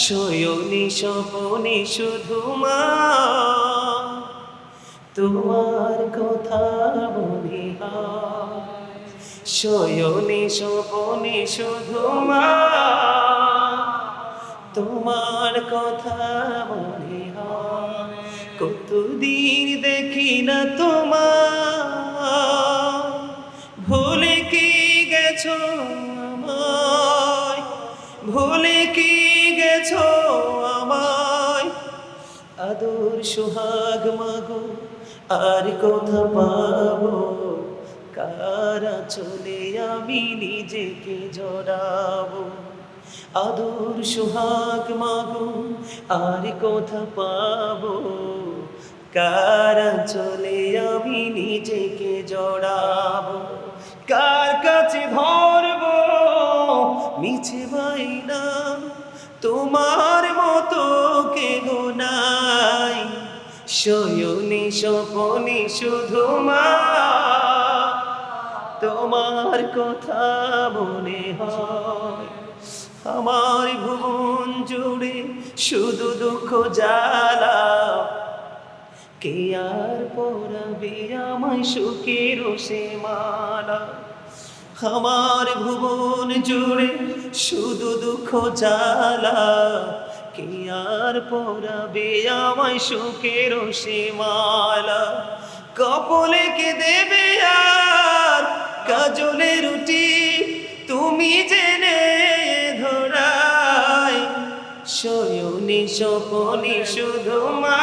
শয়নি স্বপনে শুধু মা তোমার কথা মনে হয়। শয়নি স্বপনে শুধু মা তোমার কথা মনে হয়। কতদিন দেখি না তোমার, ভুলে কি গেছো আমায়, ভুলে কি গেছো আমায়। আদর সোহাগ মাগো আর কথা পাবো, কারা চলে আমি নিজেকে জড়াবো। আদর সোহাগ মাগো আর কথা পাবো, কারা চলে আমি নিজেকে জড়াবো। কার কাছে ধরবো মিছে বাইনা, তোমার মতো কেহ নাই। শয়নি স্বপনে শুধু মা তোমার কথা মনে হয়। আমার ভুবন জুড়ে শুধু দুঃখ জ্বালা, কে আর পরাবে আমায় সুখের সে মালা। আমার ভুবন জুড়ে শুধু দুঃখ জ্বালা, কে আর পরাবে আমায় সুখের সে মালা। কপলে কে দেবে আর কাজলে রুটি, তুমি জেনে ধরাই। শয়নি স্বপনে শুধু মা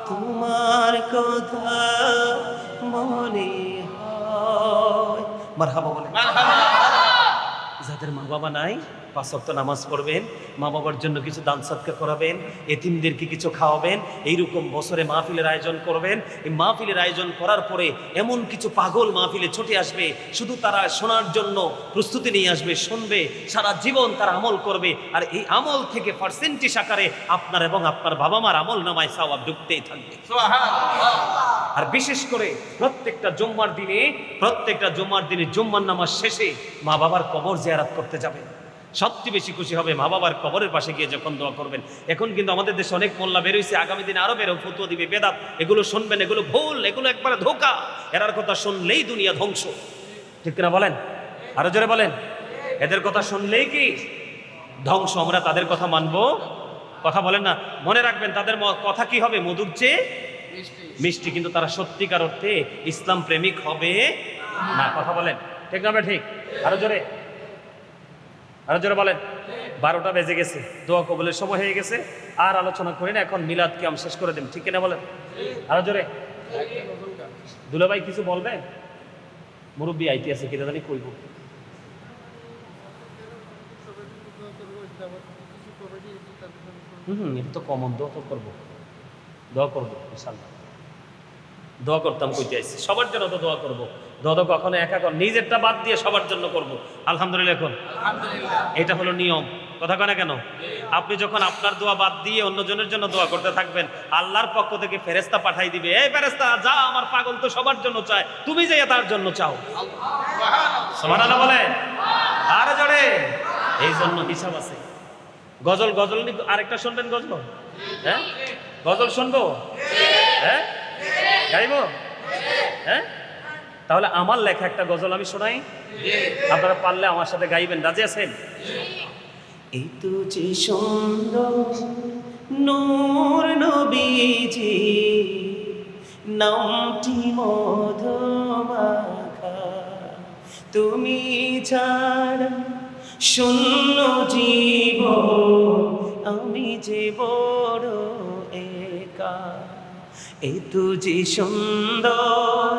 তোমার কথা মনে হয়। মারহাবা বলেন। যাদের মা বাবা নাই, 5 ওয়াক্ত নামাজ পড়বেন, মা বাবার জন্য কিছু দান সদকা করাবেন, এতিমদেরকে কিছু খাওয়াবেন। এইরকম বছরে মাহফিলের আয়োজন করবেন। এই মাহফিলের আয়োজন করার পরে এমন কিছু পাগল মাহফিলে ছুটে আসবে, শুধু তারা শোনার জন্য প্রস্তুতি নিয়ে আসবে, শুনবে, সারা জীবন তারা আমল করবে। আর এই আমল থেকে পার্সেন্টেজ আকারে আপনার এবং আপনার বাবা মার আমল নামায় সওয়াব ঢুকতেই থাকবে। আর বিশেষ করে প্রত্যেকটা জুম্মার দিনে জুম্মার নামাজ শেষে মা বাবার কবর জিয়ারত করতে যাবেন। সবচেয়ে বেশি খুশি হবে মা বাবার কবরের পাশে গিয়ে যখন দোয়া করবেন। এখন কিন্তু আমাদের দেশে অনেক মোল্লা বেরোইছে, আগামী দিনে আরো বেরো, ফতুয়া দিবে, বেদাত। এগুলো শুনবেন, এগুলো ভুল, এগুলো একবারে ধোঁকা। এরার কথা শুনলেই দুনিয়া ধ্বংস। ঠিক কিনা বলেন? আরো জোরে বলেন। এদের কথা শুনলেই কি ধ্বংস। আমরা তাদের কথা মানবো? কথা বলেন না। মনে রাখবেন, তাদের কথা কি হবে? মধুর চেয়ে মিষ্টি। কিন্তু তারা সত্যিকার অর্থে ইসলাম প্রেমিক হবে না। কথা বলেন ঠিক না? ঠিক। আরো জোরে বলেন। 12টা বেজে গেছে, দোয়া কবুলের সময় হয়ে গেছে। আর আলোচনা করি না, এখন মিলাদ কিয়াম শেষ করে দেন। ঠিক কিনা বলেন? আরো জোরে। দুলাভাই কিছু বলবেন? মুরব্বী আইতে আছে, কিনা জানি কইব। এটা তো কমন। দোয়া তো করবো, দোয়া করবো ইনশাআল্লাহ। দোয়া করতাম কইতে আইছি, সবার জন্য তো দোয়া করবো। দোয়া তো কখনো একা কর, নিজেরটা বাদ দিয়ে সবার জন্য করব। আলহামদুলিল্লাহ। এখন এটা হলো নিয়ম। কথা কয় না কেন? আপনি যখন আপনার দোয়া বাদ দিয়ে অন্যজনের জন্য দোয়া করতে থাকবেন, আল্লাহর পক্ষ থেকে ফেরেশতা পাঠাই দিবে, এই ফেরেশতা যা, আমার পাগল তো সবার জন্য চায়, তুমি যাইয়া তার জন্য চাও। সুবহানাল্লাহ বলে। আর জোরে। এই জন্য হিসাব আছে। গজল আরেকটা শুনবেন? গজল, হ্যাঁ গজল শুনবো? হ্যাঁ গাইবো? হ্যাঁ তাহলে আমার লেখা একটা গজল আমি শোনাই, আপনারা পারলে আমার সাথে গাইবেন। রাজি আছেন? এই তো যে সুন্দর নূর নবীজি, নামটি মধুমাখা, তুমি ছাড়া শূন্য জীবন, আমি যে বড় একা। এ তো যে সুন্দর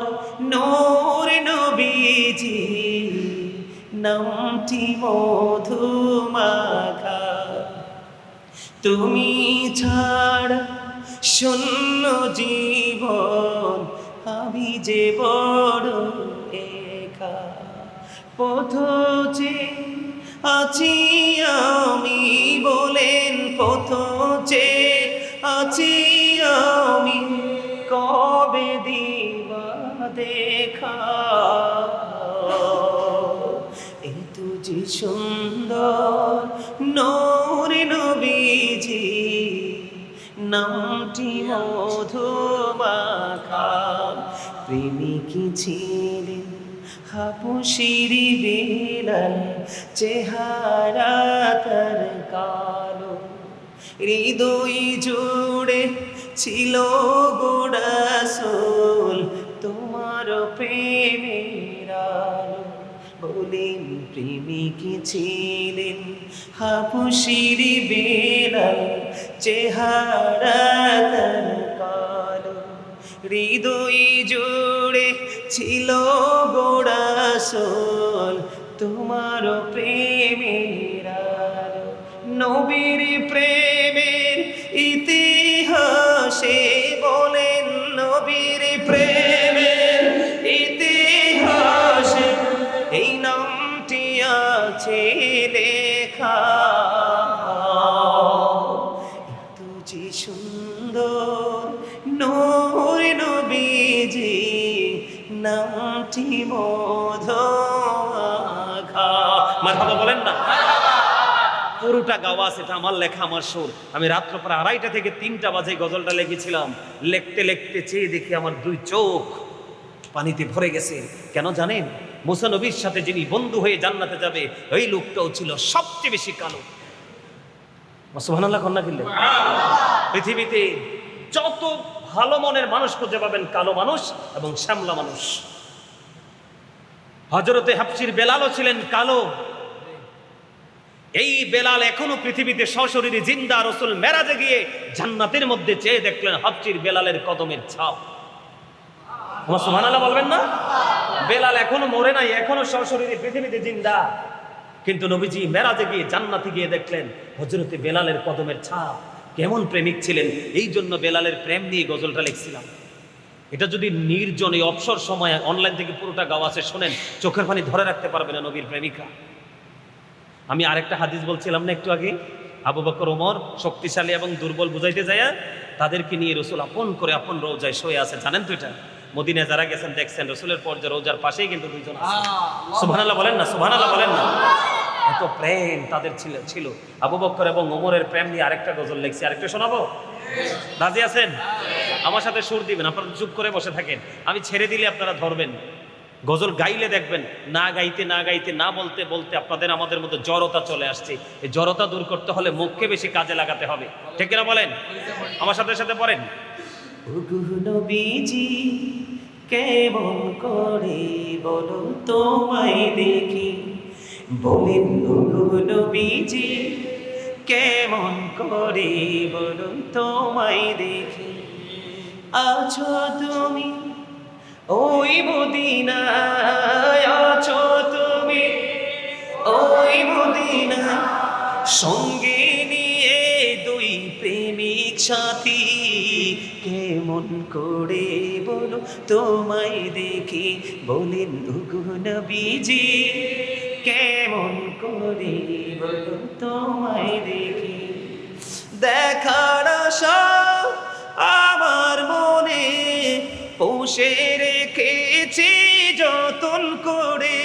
নূর নবীজি, নামটি মধুমাখা, তুমি ছাড়া শূন্য জীবন, আমি যে বড় একা। পথে আছি আমি, বলেন পথে আছি আমি, কবে দিবা দেখা। এই তো যে সুন্দর নূর নবীজি নামটি মধুমাখা, প্রেমিকী ছিলেন হাবশীর বিলাল, চেহারা তার কালো, হৃদয় জুড়ে ছিল গো রাসূল তোমার প্রেমের আলো। বলেন প্রেমিকী ছিলেন হাবশীর বিলাল, চেহারা তার কালো, হৃদয় জুড়ে ছিল গো রাসূল তোমার প্রেমের আলো। নবীর প্রেমের ইতিহাসে বলেন, নবীর প্রেমের ইতিহাসে এই নামটি আছে লেখা। তুজি সুন্দর নূর নবীজি নামটি মধুমাখা। মারহাবা বলেন না। পুরোটা গাওয়া সেটা আমার লেখা, আমার সুর। আমি রাত্র প্রায় 2:30 থেকে 3টা বাজে গজলটা লিখেছিলাম। লিখতে লিখতে চেয়ে দেখি আমার 2 চোখ পানিতে ভরে গেছে। কেন জানেন? মুসা নবীর সাথে যিনি বন্ধু হয়ে জান্নাতে যাবে ওই লোকটাও ছিল সবচেয়ে বেশি কালো। সুবহানাল্লাহ কন্যা কিনলে পৃথিবীতে যত ভালো মনের মানুষ খুঁজে পাবেন কালো মানুষ এবং শ্যামলা মানুষ। হযরতে হাবশীর বেলালও ছিলেন কালো। এই বেলাল এখনো পৃথিবীতে সশরীরে জিন্দা। রাসূল মেরাজে গিয়ে জান্নাতের মধ্যে চেয়ে দেখলেন হাবশীর বেলালের কদমের ছাপ। আমার সুবহানাল্লাহ বলবেন না? বেলাল এখনো মরে নাই, এখনো সশরীরে পৃথিবীতে জিন্দা। কিন্তু নবীজি মেরাজে গিয়ে জান্নাতে গিয়ে দেখলেন হযরতে বেলালের কদমের ছাপ। কেমন প্রেমিক ছিলেন, এই জন্য বেলালের প্রেম নিয়ে গজলটা লিখছিলাম। এটা যদি নির্জনে অবসর সময় অনলাইন থেকে পুরোটা গাওয়া আছে শোনেন, চোখের পানি ধরে রাখতে পারবে না নবীর প্রেমিকা। আমি আরেকটা হাদিস বলছিলাম না একটু আগে, আবু বকর ওমর শক্তিশালী এবং দুর্বল বুঝাইতে যায় তাদেরকে নিয়ে রাসূল আপন করে আপন রওজায় শুয়ে আছে। জানেন তো এটা? মদিনায় যারা গেছেন দেখছেন রাসূলের পর যে রওজার পাশেই কিন্তু 2 জন আছে। সুবহানাল্লাহ বলেন না, সুবহানাল্লাহ বলেন না। এত প্রেম তাদের ছিল। আবু বকর এবং ওমরের প্রেম নিয়ে আরেকটা গজল লিখছি, আরেকটা শোনাবো? রাজি আছেন? আমার সাথে সুর দিবেন, আপনারা চুপ করে বসে থাকেন। আমি ছেড়ে দিলে আপনারা ধরবেন। গজল গাইলে দেখবেন না গাইতে না বলতে বলতে আপনাদের আমাদের মধ্যে জড়তা চলে আসছে। এই জড়তা দূর করতে হলে মুখকে বেশি কাজে লাগাতে হবে। ঠিক কিনা বলেন? আমার সাথে সাথে পড়েন। ওগো নবীজি কেমন করে বলো তোমায় দেখি, বলেন ওগো নবীজি কেমন করে বলো তোমায় দেখি, আছো তুমি ওই মদিনায়, আছো তুমি ওই মদিনায়, সঙ্গে নিয়ে 2 প্রেমিক সাথী, কেমন করে বলো তোমায় দেখি, বলেন ওগো নবীজি কেমন করে বলো তোমায় দেখি। দেখার আশা আমার মনে পুষে রেখেছি যতন করে,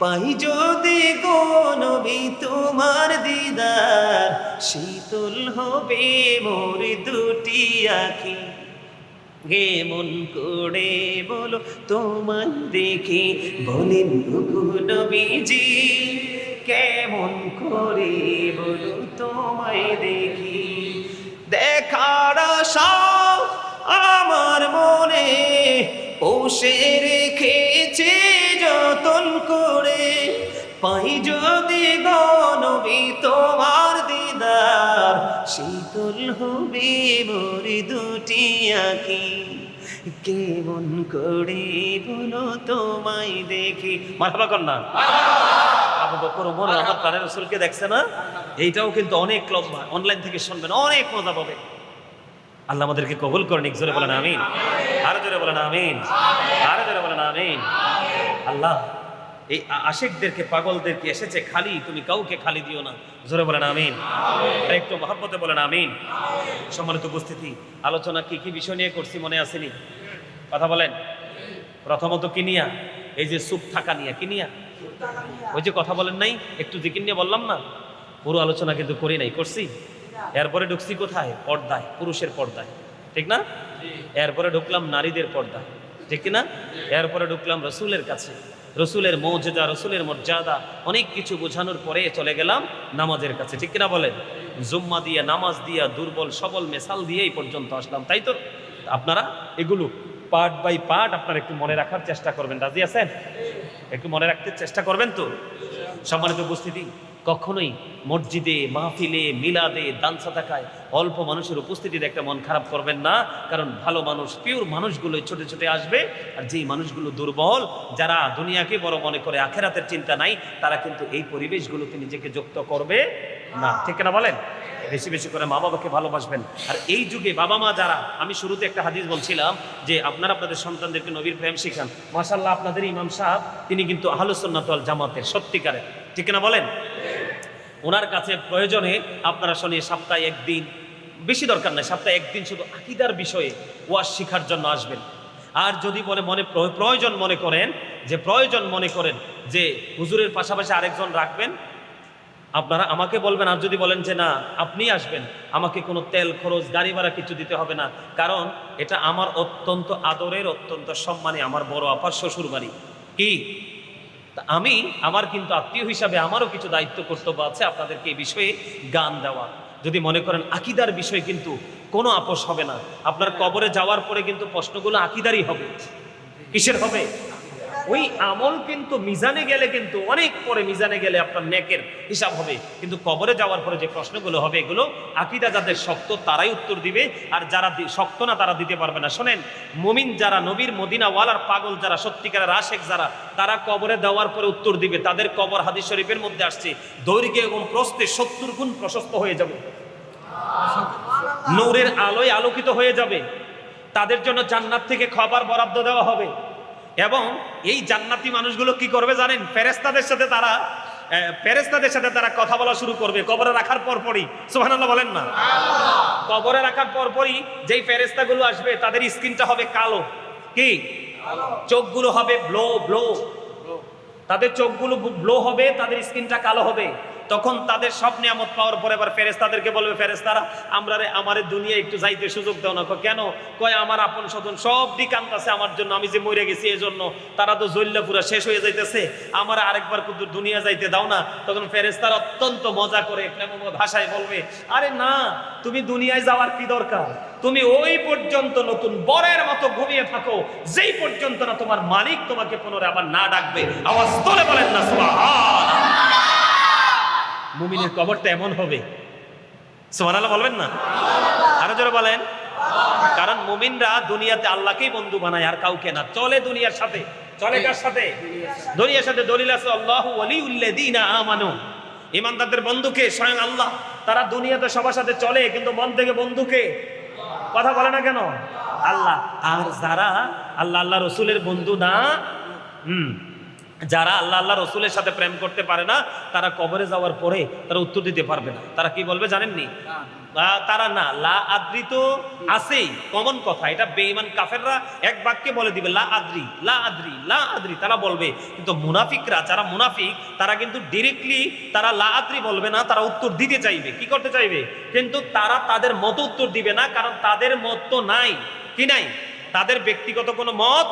পাই যদি গো নবী তোমার দিদার, শীতল হবে মোর 2টি আঁখি, কেমন করে বলো তোমায় দেখি, বলেন ওগো নবীজি কেমন করে বলো তোমায় দেখি। দেখার আশা আমার মনে পুষে রেখেছে যতন করে, পাই যদি গো নবী তোমার দিদার, শীতল হবে মোর 2টি আঁখি, কেমন করে বলো তোমায় দেখি। মারহাবা কর না। আবু বকর ওমর আমার প্রাণের রাসূলকে দেখছে না? এইটাও কিন্তু অনেক লম্বা, অনলাইন থেকে শুনবেন, অনেক মজা পাবে। আল্লাহ আমাদেরকে কবুল করেন। জোরে বলেন আমিন, আরো জোরে বলেন আমিন, আরো জোরে বলেন আমিন। আল্লাহ এই আশিকদেরকে পাগলদেরকে এসেছে খালি, তুমি কাউকে খালি দিও না। জোরে বলেন আমিন, আর একটু মহব্বতে বলেন আমিন। সম্মানিত উপস্থিতি, আলোচনা কি কি বিষয় নিয়ে করছি মনে আসেনি? কথা বলেন। প্রথমত কি নিয়া? এই যে চুপ থাকা নিয়ে। কি নিয়া? ওই যে কথা বলেন নাই, একটু জিকির নিয়ে বললাম না, পুরো আলোচনা কিন্তু করি নাই, করছি? এরপরে ঢুকছি কোথায়? পর্দায়, পুরুষের পর্দায়, ঠিক না? এরপরে ঢুকলাম নারীদের পর্দায়, ঠিক কিনা? এরপরে ঢুকলাম রসুলের কাছে, রসুলের মর্যাদা, রসুলের মর্যাদা, অনেক কিছু বোঝানোর পরে চলে গেলাম নামাজের কাছে, ঠিক কিনা বলেন? জুম্মা দিয়ে, নামাজ দিয়া, দুর্বল সবল মেসাল দিয়ে এই পর্যন্ত আসলাম, তাই তো? আপনারা এগুলো পার্ট বাই পার্ট আপনারা একটু মনে রাখার চেষ্টা করবেন, রাজি আছেন? একটু মনে রাখতে চেষ্টা করবেন তো? সম্মানিত উপস্থিতি, কখনোই মসজিদে, মাহফিলে, মিলাদে, দান সাদাকায় অল্প মানুষের উপস্থিতিতে একটা মন খারাপ করবেন না, কারণ ভালো মানুষ, পিওর মানুষগুলো ছোটে ছোটে আসবে, আর যেই মানুষগুলো দুর্বল, যারা দুনিয়াকে বড় মনে করে, আখেরাতের চিন্তা নাই, তারা কিন্তু এই পরিবেশগুলোতে নিজেকে যুক্ত করবে না, ঠিক না বলেন? বেশি বেশি করে মা বাবাকে ভালোবাসবেন। আর এই যুগে বাবা মা যারা, আমি শুরুতে একটা হাদিস বলছিলাম যে আপনারা আপনাদের সন্তানদেরকে নবীর প্রেম শিখান। মাশাআল্লাহ, আপনাদের ইমাম সাহেব তিনি কিন্তু আহলুস সুন্নাত ওয়াল জামাতের সত্যিকারের, ঠিক না বলেন? ওনার কাছে প্রয়োজনে আপনারা শনি সপ্তাহে একদিন, বেশি দরকার নাই, সপ্তাহে একদিন শুধু আকীদার বিষয়ে ওয়াজ শিখার জন্য আসবেন। আর যদি প্রয়োজন মনে করেন যে হুজুরের পাশাপাশি আরেকজন রাখবেন, আপনারা আমাকে বলবেন। আর যদি বলেন যে না আপনি আসবেন, আমাকে কোনো তেল খরচ, গাড়ি ভাড়া কিছু দিতে হবে না, কারণ এটা আমার অত্যন্ত আদরের, অত্যন্ত সম্মানী আমার বড় আপার শ্বশুর বাড়ি। কি আমি আমার কিন্তু আত্মীয় হিসাবে আমারও কিছু দায়িত্ব কর্তব্য আছে আপনাদেরকে এই বিষয়ে গান দেওয়া। যদি মনে করেন আকীদার বিষয়ে কিন্তু কোনো আপোষ হবে না। আপনার কবরে যাওয়ার পরে কিন্তু প্রশ্নগুলো আকীদারই হবে। কিসের হবে? ওই আমল কিন্তু মিজানে গেলে, কিন্তু অনেক পরে মিজানে গেলে আপনার নেকের হিসাব হবে, কিন্তু কবরে যাওয়ার পরে যে প্রশ্নগুলো হবে এগুলো আকীদা যাদের শক্ত তারাই উত্তর দিবে, আর যারা শক্ত না তারা দিতে পারবে না। শোনেন, মুমিন যারা, নবীর মদিনাওয়ালার পাগল যারা, সত্যিকারের আশেক যারা, তারা কবরে দেওয়ার পরে উত্তর দিবে। তাদের কবর হাদিস শরীফের মধ্যে আসছে দৈর্ঘ্যে এবং প্রস্থে 70 গুণ প্রশস্ত হয়ে যাবে, নূরের আলোয় আলোকিত হয়ে যাবে। তাদের জন্য জান্নাত থেকে খাবার বরাদ্দ দেওয়া হবে। এবং এই জান্নাতি মানুষগুলো কি করবে জানেন? ফেরেশতাদের সাথে তারা কথা বলা শুরু করবে কবরে রাখার পরপরই। সুবহানাল্লাহ বলেন না? কবরে রাখার পরপরই যেই ফেরেশতাগুলো আসবে তাদের স্কিনটা হবে কালো। কি? চোখগুলো হবে ব্লো, তাদের চোখগুলো ব্লো হবে, তাদের স্কিনটা কালো হবে। তখন তাদের সব নিয়ামত পাওয়ার পরে এবার ফেরেশতাদেরকে বলবে, ফেরেশতারা আমারে দুনিয়া একটু যাইতে সুযোগ দাও না। কেন? কয় আমার আপন স্বজন সব দিক আনতেছে আমার জন্য, আমি যে মরে গেছি এই জন্য, তারা তো জল্লা পুরা শেষ হয়ে যাইতেছে, আমার আরেকবার কিন্তু দুনিয়া যাইতে দাও না। তখন ফেরেশতারা অত্যন্ত মজা করে প্রেমময় ভাষায় বলবে, আরে না, তুমি দুনিয়ায় যাওয়ার কি দরকার? তুমি ওই পর্যন্ত নতুন বরের মতো ঘুমিয়ে থাকো যেই পর্যন্ত না তোমার মালিক তোমাকে পুনরায় আবার না ডাকবে। আওয়াজ তোলে বলেন না সুবহানাল্লাহ। মুমিনের কবরটা এমন হবে, সুবহানাল্লাহ বলবেন না? আরো জোরে বলেন। কারণ মুমিনরা দুনিয়াতে আল্লাহকেই বন্ধু বানায়, আর কাউকে না। চলে দুনিয়ার সাথে, চলে কার সাথে? দুনিয়ার সাথে। দলিল আছে আল্লাহু ওয়ালিউল্লাযিনা আমানু, ঈমানদারদের বন্ধুকে স্বয়ং আল্লাহ। তারা দুনিয়াতে সবার সাথে চলে, কিন্তু মন থেকে বন্ধুকে কথা বলে না কেন? আল্লাহ। আর যারা আল্লাহ রসুলের বন্ধু না, যারা আল্লাহ রসুলের সাথে প্রেম করতে পারে না, তারা কবরে যাওয়ার পরে তারা উত্তর দিতে পারবে না। তারা কি বলবে জানেননি? তারা না লা আদ্রি তো আছেই, কমন কথা। এটা বেঈমান কাফেররা এক বাক্যে বলে দিবে লা আদ্রি, লা আদ্রি, লা আদ্রি, তারা বলবে। কিন্তু মুনাফিকরা, যারা মুনাফিক, তারা কিন্তু ডিরেক্টলি তারা লা আদ্রি বলবে না, তারা উত্তর দিতে চাইবে। কি করতে চাইবে? কিন্তু তারা তাদের মতো উত্তর দিবে না, কারণ তাদের মত তো নাই। কি নাই? তাদের ব্যক্তিগত কোনো মত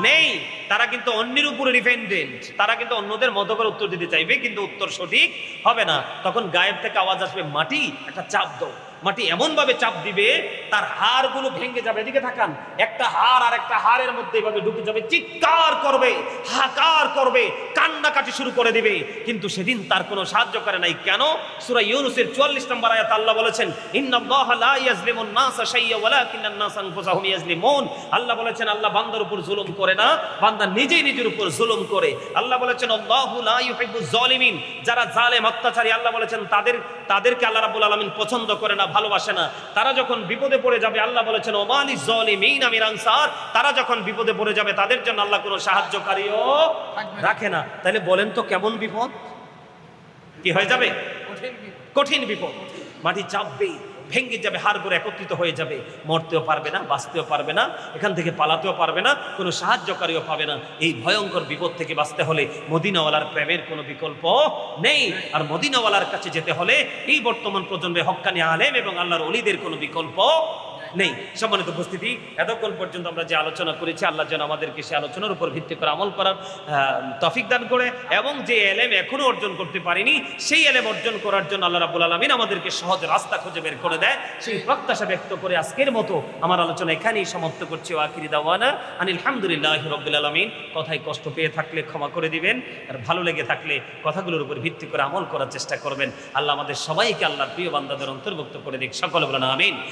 নেই। তারা কিন্তু অন্যের উপরে ডিপেন্ডেন্ট। তারা কিন্তু অন্যদের মতো করে উত্তর দিতে চাইবে, কিন্তু উত্তর সঠিক হবে না। তখন গায়েব থেকে আওয়াজ আসবে, মাটি একটা চাপ দাও। মাটি এমন ভাবে চাপ দিবে তার হাড়গুলো ভেঙে যাবে। এদিকে তাকান, একটা হাড় আর একটা হাড়ের মধ্যে এভাবে ঢুকে যাবে, চিৎকার করবে, হাহাকার করবে, কান্নাকাটি শুরু করে দিবে। কিন্তু সেদিন তার কোনো সাহায্য করে নাই। কেন? সূরা ইউনূসের 44 নম্বর আয়াত আল্লাহ বলেছেন, ইন্নাল্লাহা লা ইয়াজলিমুন নাসা শাইয়্যা ওয়ালাকিন্নান নাসা আনফুসাহুম ইয়াজলিমুন। আল্লাহ বলেছেন আল্লাহ বান্দার উপর জুলুম করে না, বান্দা নিজেই নিজের উপর জুলুম করে। আল্লাহ বলেছেন আল্লাহু লা ইউহিব্বুজ জালিমিন, যারা জালেম অত্যাচারী, আল্লাহ বলেছেন তাদেরকে আল্লাহ রাব্বুল আলামিন পছন্দ করে না, ভালোবাসে না। তারা যখন বিপদে পড়ে যাবে, আল্লাহ বলেছেন ওমালিজ জালিমিনা মিন আনসার, তারা যখন বিপদে পড়ে যাবে তাদের জন্য আল্লাহ কোনো সাহায্যকারীও রাখে না। তাহলে বলেন তো কেমন বিপদ? কি হয়ে যাবে? কঠিন বিপদ। মাটি চাপবে, ভেঙে যাবে, হাড়গোড় একত্রিত হয়ে যাবে, মরতেও পারবে না, বাঁচতেও পারবে না, এখান থেকে পালাতেও পারবে না, কোনো সাহায্যকারীও পাবে না। এই ভয়ঙ্কর বিপদ থেকে বাঁচতে হলে মদিনাওয়ালার প্রেমের কোনো বিকল্প নেই। আর মদিনাওয়ালার কাছে যেতে হলে এই বর্তমান প্রজন্মে হক্কানি আলেম এবং আল্লাহর ওলিদের কোনো বিকল্প নেই। সম্মানিত উপস্থিতি, এতক্ষণ পর্যন্ত আমরা যে আলোচনা করেছি, আল্লাহ যেন আমাদেরকে সে আলোচনার উপর ভিত্তি করে আমল করার তৌফিক দান করে, এবং যে এলেম এখনো অর্জন করতে পারিনি সেই এলেম অর্জন করার জন্য আল্লাহ রাব্বুল আলামিন আমাদেরকে সহজ রাস্তা খুঁজে বের করে দেয়, সেই প্রত্যাশা ব্যক্ত করে আজকের মতো আমার আলোচনা এখানেই সমাপ্ত করছি। আখিরি দাওয়ানা আনিল হামদুলিল্লাহি রাব্বিল আলামিন। কথায় কষ্ট পেয়ে থাকলে ক্ষমা করে দিবেন, আর ভালো লেগে থাকলে কথাগুলোর উপর ভিত্তি করে আমল করার চেষ্টা করবেন। আল্লাহ আমাদের সবাইকে আল্লাহর প্রিয় বান্দাদের অন্তর্ভুক্ত করে দিক। সকলে বলেন আমিন।